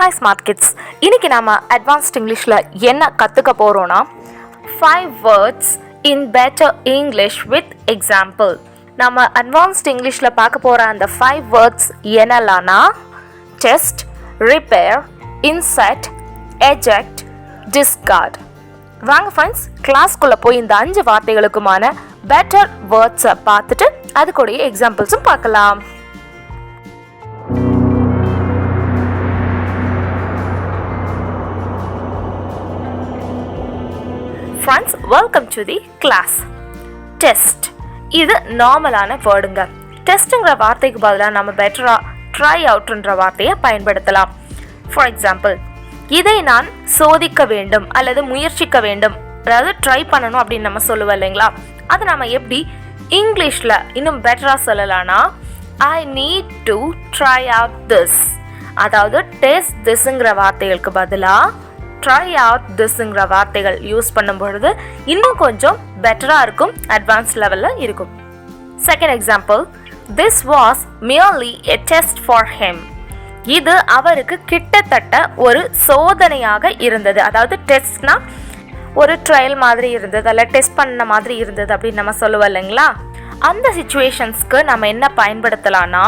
Hi smart kids. இன்னைக்கு நாம advanced Englishல என்ன கத்துக்க போறோம்னா 5 words in better English with example. நாம advanced Englishல பார்க்க போற அந்த 5 words என்னலானா test, repair, insert, eject, discard. வாங்க friends, கிளாஸ்க்குள்ள போய் இந்த 5 வார்த்தைகளுக்குமான better words பார்த்துட்டு அதுக்குடைய எக்ஸாம்பிள்ஸும் பார்க்கலாம். Friends, welcome to the class. Test. இது நார்மலான வேர்டுங்க. டெஸ்ட்ங்கிற வார்த்தைக்கு பதிலாக நம்ம பெட்டரா ட்ரை அவுட்ன்ற வார்த்தையை பயன்படுத்தலாம். ஃபார் எக்ஸாம்பிள், இதை நான் சோதிக்க வேண்டும் அல்லது முயற்சிக்க வேண்டும், அதாவது ட்ரை பண்ணணும் அப்படின்னு நம்ம சொல்லுவோம் இல்லைங்களா? அதை நம்ம எப்படி இங்கிலீஷில் இன்னும் பெட்டராக சொல்லலாம்னா I need to try out this, அதாவது டெஸ்ட் திஸ்ங்கிற வார்த்தைகளுக்கு பதிலாக ட்ரை அவுட் திஸ்ங்கிற வார்த்தைகள் யூஸ் பண்ணும் பொழுது இன்னும் கொஞ்சம் பெட்டராக இருக்கும், அட்வான்ஸ் லெவலில் இருக்கும். Second example, this was merely a test for him. இது அவருக்கு கிட்டத்தட்ட ஒரு சோதனையாக இருந்தது. அதாவது டெஸ்ட்னா ஒரு ட்ரையல் மாதிரி இருந்தது, அல்ல டெஸ்ட் பண்ண மாதிரி இருந்தது அப்படின்னு நம்ம சொல்லுவோம் இல்லைங்களா? அந்த சிச்சுவேஷன்ஸ்க்கு நம்ம என்ன பயன்படுத்தலாம்னா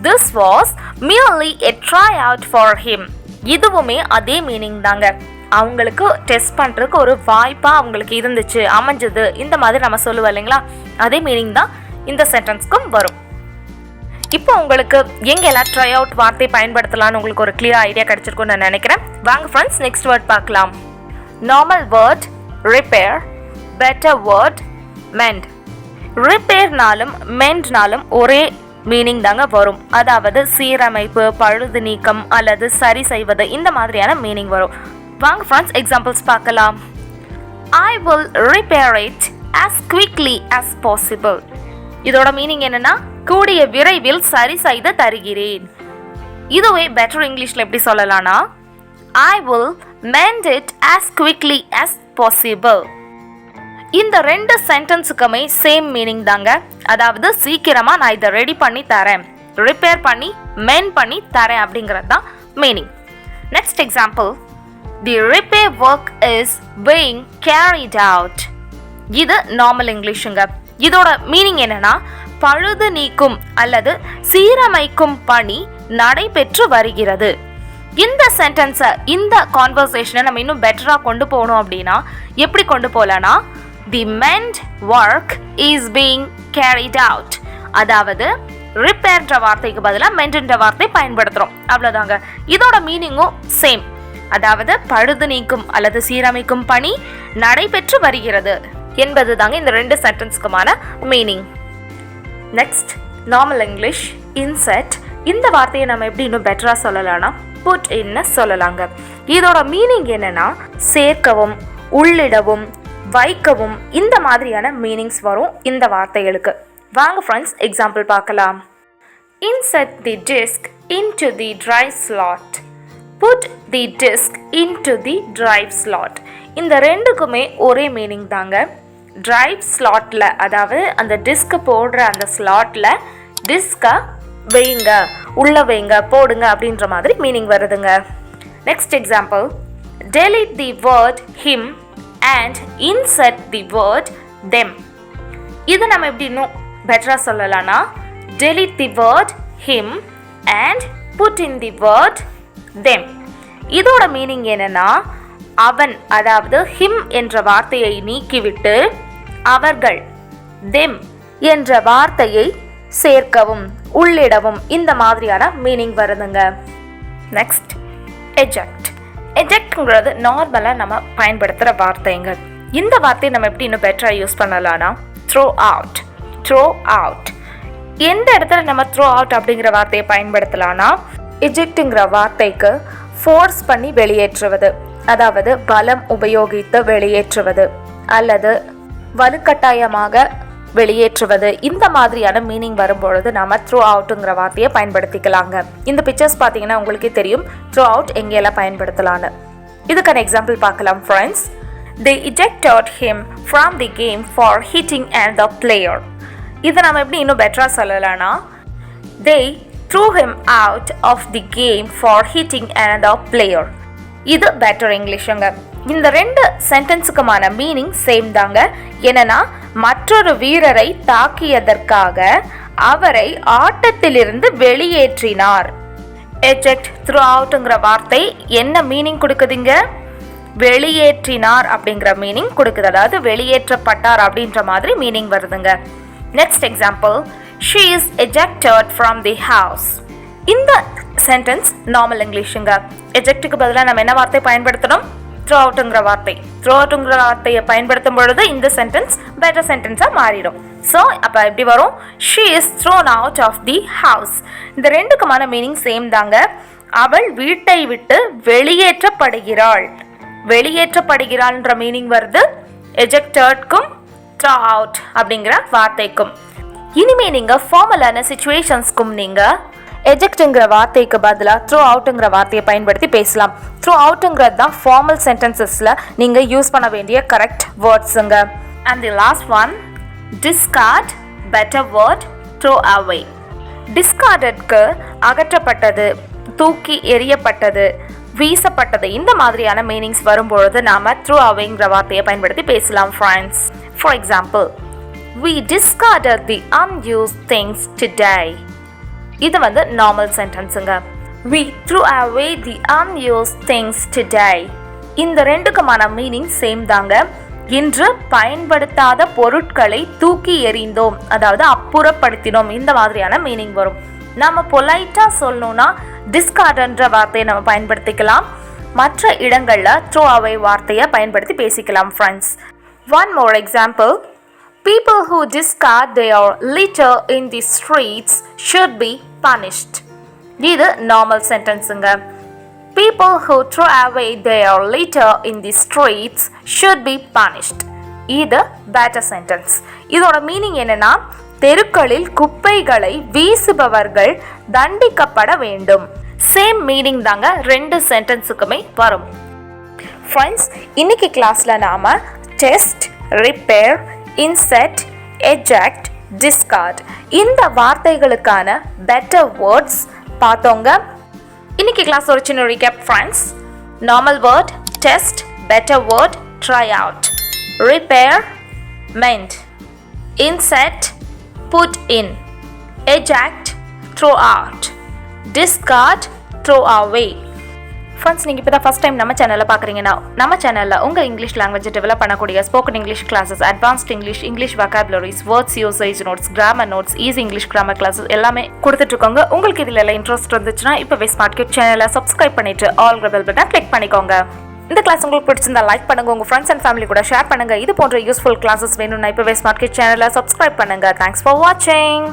this was merely a try out for him. இதுவுமே அதே மீனிங் தாங்க. அவங்களுக்கு டெஸ்ட் பண்ணுறதுக்கு ஒரு வாய்ப்பாக அவங்களுக்கு இருந்துச்சு, அமைஞ்சது, இந்த மாதிரி நம்ம சொல்லுவோம் இல்லைங்களா? அதே மீனிங் தான் இந்த சென்டென்ஸ்க்கும் வரும். இப்போ உங்களுக்கு எங்கெல்லாம் ட்ரை அவுட் வார்த்தை பயன்படுத்தலாம்னு உங்களுக்கு ஒரு கிளியர் ஐடியா கிடைச்சிருக்கும்னு நான் நினைக்கிறேன். வாங்க ஃப்ரெண்ட்ஸ், நெக்ஸ்ட் வேர்ட் பார்க்கலாம். Normal word repair, better word mend. ரிப்பேர்னாலும் மெண்ட்னாலும் ஒரே மீனிங் தாங்க வரும். அதாவது சீரமைப்பு, பழுது நீக்கம் அல்லது சரி செய்வது, இந்த மாதிரியான மீனிங் வரும். வாங்க ஃப்ரெண்ட்ஸ், எக்ஸாம்பிள்ஸ் பார்க்கலாம். I will repair it as quickly as possible. இதோட மீனிங் என்னன்னா கூடிய விரைவில் சரி செய்து தருகிறேன். இதுவே பெட்டர் இங்கிலீஷ்ல எப்படி சொல்லலாம்னா I will mend it as quickly as possible. இந்த ரெண்டு சென்டென்ஸுக்குமே சேம் மீனிங் தாங்க. அதாவது சீக்கிரமா நான் இதை ரெடி பண்ணி தரேன், ரிப்பேர் பண்ணி மெண்ட் பண்ணி தரேன் அப்படிங்கிறது தான் meaning. Next example, the repair work is being carried out. இது நார்மல் இங்கிலீஷுங்க. இதோட மீனிங் என்னன்னா பழுது நீக்கும் அல்லது சீரமைக்கும் பணி நடைபெற்று வருகிறது. இந்த சென்டென்ஸை, இந்த கான்வர்சேஷனை நம்ம இன்னும் பெட்டராக கொண்டு போகணும் அப்படின்னா எப்படி கொண்டு போகலான்னா the mend work is being carried out. அதாவது ரிப்பேர்ன்ற வார்த்தைக்கு பதிலாக மெண்ட்ன்ற வார்த்தை பயன்படுத்துகிறோம், அவ்வளோதாங்க. இதோட மீனிங்கும் சேம். அதாவது பழுது நீக்கும் அல்லது சீரமைக்கும் பணி நடைபெற்று வருகிறது என்பது தாங்க இந்த ரெண்டு சென்டென்ஸ்க்குமான meaning. Next, normal English inset. இந்த வார்த்தையை நம்ம எப்படி இன்னும் பெட்டராக சொல்லலாம்னா புட் இன்னு சொல்லலாங்க. இதோட மீனிங் என்னன்னா சேர்க்கவும், உள்ளிடவும், வைக்கவும், இந்த மாதிரியான மீனிங்ஸ் வரும் இந்த வார்த்தைகளுக்கு. வாங்க ஃப்ரெண்ட்ஸ், எக்ஸாம்பிள் பார்க்கலாம். Insert the disk into the drive slot. Put the disk into the drive slot. இந்த ரெண்டுக்குமே ஒரே மீனிங் தாங்க. டிரைவ் ஸ்லாட்ல, அதாவது அந்த டிஸ்க் போடுற அந்த ஸ்லாட்ல டிஸ்கை வைங்க, உள்ள வைங்க, போடுங்க அப்படின்ற மாதிரி மீனிங் வருதுங்க. Next example, delete the word him and insert the word them. இது நம்ம எப்படி இன்னும் பெட்டரா சொல்லலாம்னா delete the word him and put in the word them. இதோட மீனிங் என்னன்னா அவன், அதாவது him என்ற வார்த்தையை நீக்கிவிட்டு அவர்கள் them என்ற வார்த்தையை சேர்க்கவும், உள்ளிடவும், இந்த மாதிரியான மீனிங் வருதுங்க. Next, eject. ejectங்கிறது நார்மலாக நம்ம பயன்படுத்துகிற வார்த்தைங்க. இந்த வார்த்தையை நம்ம எப்படி இன்னும் பெட்டராக யூஸ் பண்ணலாம்னா throw out. throw out. எந்த இடத்துல நம்ம throw out அப்படிங்கிற வார்த்தையை பயன்படுத்தலாம்னா ejectங்கிற வார்த்தைக்கு ஃபோர்ஸ் பண்ணி வெளியேற்றுவது, அதாவது பலம் உபயோகித்து வெளியேற்றுவது அல்லது வலுக்கட்டாயமாக வெளியேற்றுவது, இந்த மாதிரியான மீனிங் வரும்பொழுது நம்ம த்ரோ அவுட்டுங்கிற வார்த்தையை பயன்படுத்திக்கலாங்க. இந்த பிக்சர்ஸ் பார்த்தீங்கன்னா உங்களுக்கே தெரியும் த்ரோ அவுட் எங்கெல்லாம் பயன்படுத்தலான்னு. இதுக்கான எக்ஸாம்பிள் பார்க்கலாம் friends. They ejected him from the game for hitting another player. இதை நம்ம எப்படி இன்னும் பெட்டராக சொல்லலாம்னா they threw him out of the game for hitting another player. இது பெட்டர் இங்கிலீஷுங்க. இந்த ரெண்டு சென்டென்ஸுக்குமான மீனிங் சேம் தாங்க. என்னன்னா மற்றொரு வீரரை தாக்கியதற்காக அவரை ஆட்டத்திலிருந்து வெளியேற்றினார். eject threw outங்கிற வார்த்தை என்ன மீனிங் கொடுக்குதுங்க? வெளியேற்றினார் அப்படிங்கிற மீனிங் கொடுக்குது. அதாவது வெளியேற்றப்பட்டார் அப்படின்ற மாதிரி மீனிங் வருதுங்க. Next example, she is ejected from the house. இந்த சென்டென்ஸ் நார்மல் இங்கிலீஷுங்க. ejectக்கு பதிலாக நம்ம என்ன வார்த்தை பயன்படுத்தணும்? throw outங்கிற வார்த்தை. throw outங்கிற வார்த்தையை பயன்படுத்தும் பொழுது இந்த சென்டென்ஸ் பெட்டர் சென்டென்ஸா மாறிடும். ஸோ அப்போ எப்படி வரும்? she is thrown out of the house. இந்த ரெண்டுக்குமான மீனிங் சேம் தாங்க. அவள் வீட்டை விட்டு வெளியேற்றப்படுகிறாள். வெளியேற்றப்படுகிறாள்ன்ற மீனிங் வருது ejectedக்கும் throw out அப்படிங்கிற வார்த்தைக்கும். இனிமே நீங்க ஃபார்மலான சிச்சுவேஷன்ஸ்க்கும் நீங்க ejectங்கிற வார்த்தைக்கு பதிலாக throw outங்கிற வார்த்தையை பயன்படுத்தி பேசலாம். throw outங்கிறது தான் ஃபார்மல் சென்டென்சஸ்ல நீங்க யூஸ் பண்ண வேண்டிய கரெக்ட் வேர்ட்ஸுங்க. And the last one, discard, better word, throw away. discardedக்கு அகற்றப்பட்டது, தூக்கி எறியப்பட்டது, வீசப்பட்டது இந்த மாதிரியான மீனிங்ஸ் வரும்பொழுது நாம throw awayங்கிற வார்த்தையை பயன்படுத்தி பேசலாம் friends. For example, we discarded the unused things today. இது வந்து normal சென்டென்ஸுங்க. we threw away the unused things today. இந்த ரெண்டுக்குமான மீனிங் சேம் தாங்க. இன்று பயன்படுத்தாத பொருட்களை தூக்கி எறிந்தோம், அதாவது அப்புறப்படுத்தினோம் இந்த மாதிரியான மீனிங் வரும். நம்ம பொலைட்டா சொல்லணும்னா டிஸ்கார்ட்ன்ற வார்த்தையை நம்ம பயன்படுத்திக்கலாம். மற்ற இடங்கள்ல த்ரோ அவே வார்த்தையை பயன்படுத்தி பேசிக்கலாம் friends. One more example, people who discard their litter in the streets should be punished. இது normal சென்டென்ஸுங்க. people who throw away their litter in the streets should be punished. இது better sentence. இதோட meaning என்னன்னா தெருக்களில் குப்பைகளை வீசுபவர்கள் தண்டிக்கப்பட வேண்டும். Same meaning தாங்க ரெண்டு சென்டென்ஸுக்குமே வரும். ஃப்ரெண்ட்ஸ், இன்னைக்கு கிளாஸ்ல நாம test, repair, inset, eject, discard இந்த வார்த்தைகளுக்கான பெட்டர் வேர்ட்ஸ் பார்த்தோங்க. இன்னைக்கு கிளாஸ் ஒரு சின்ன recap friends. Normal word test, better word try out, repair mend, inset put in, eject throw out, discard throw away. Friends, நீங்கள் இப்போ தான் ஃபஸ்ட் டைம் நம்ம சேனலில் பார்க்குறீங்கன்னா நம்ம சேனலில் உங்கள் இங்கிலீஷ் லாங்குவேஜை டெவலப் பண்ணக்கூடிய spoken English classes, advanced English, English vocabularies, words usage notes, grammar notes, easy English grammar classes எல்லாமே கொடுத்துட்ருக்கோங்க. உங்களுக்கு இதில் எல்லாம் இன்ட்ரெஸ்ட் இருந்துச்சுன்னா இப்போவே ஸ்மார்ட் கியூப் சேனலை சப்ஸ்கிரைப் பண்ணிவிட்டு ஆல் பெல் பட்டனை கிளிக் பண்ணிக்கோங்க. இந்த கிளாஸ் உங்களுக்கு பிடிச்சிருந்தா லைக் பண்ணுங்க, உங்கள் ஃப்ரெண்ட்ஸ் அண்ட் ஃபேமிலி கூட ஷேர் பண்ணுங்க. இது போன்ற யூஸ்ஃபுல் கிளாஸஸ் வேணும்னா இப்போவே ஸ்மார்ட் கியூப் சேனலை சப்ஸ்கிரைப் பண்ணுங்க. தேங்க்ஸ் ஃபார் வாட்சிங்.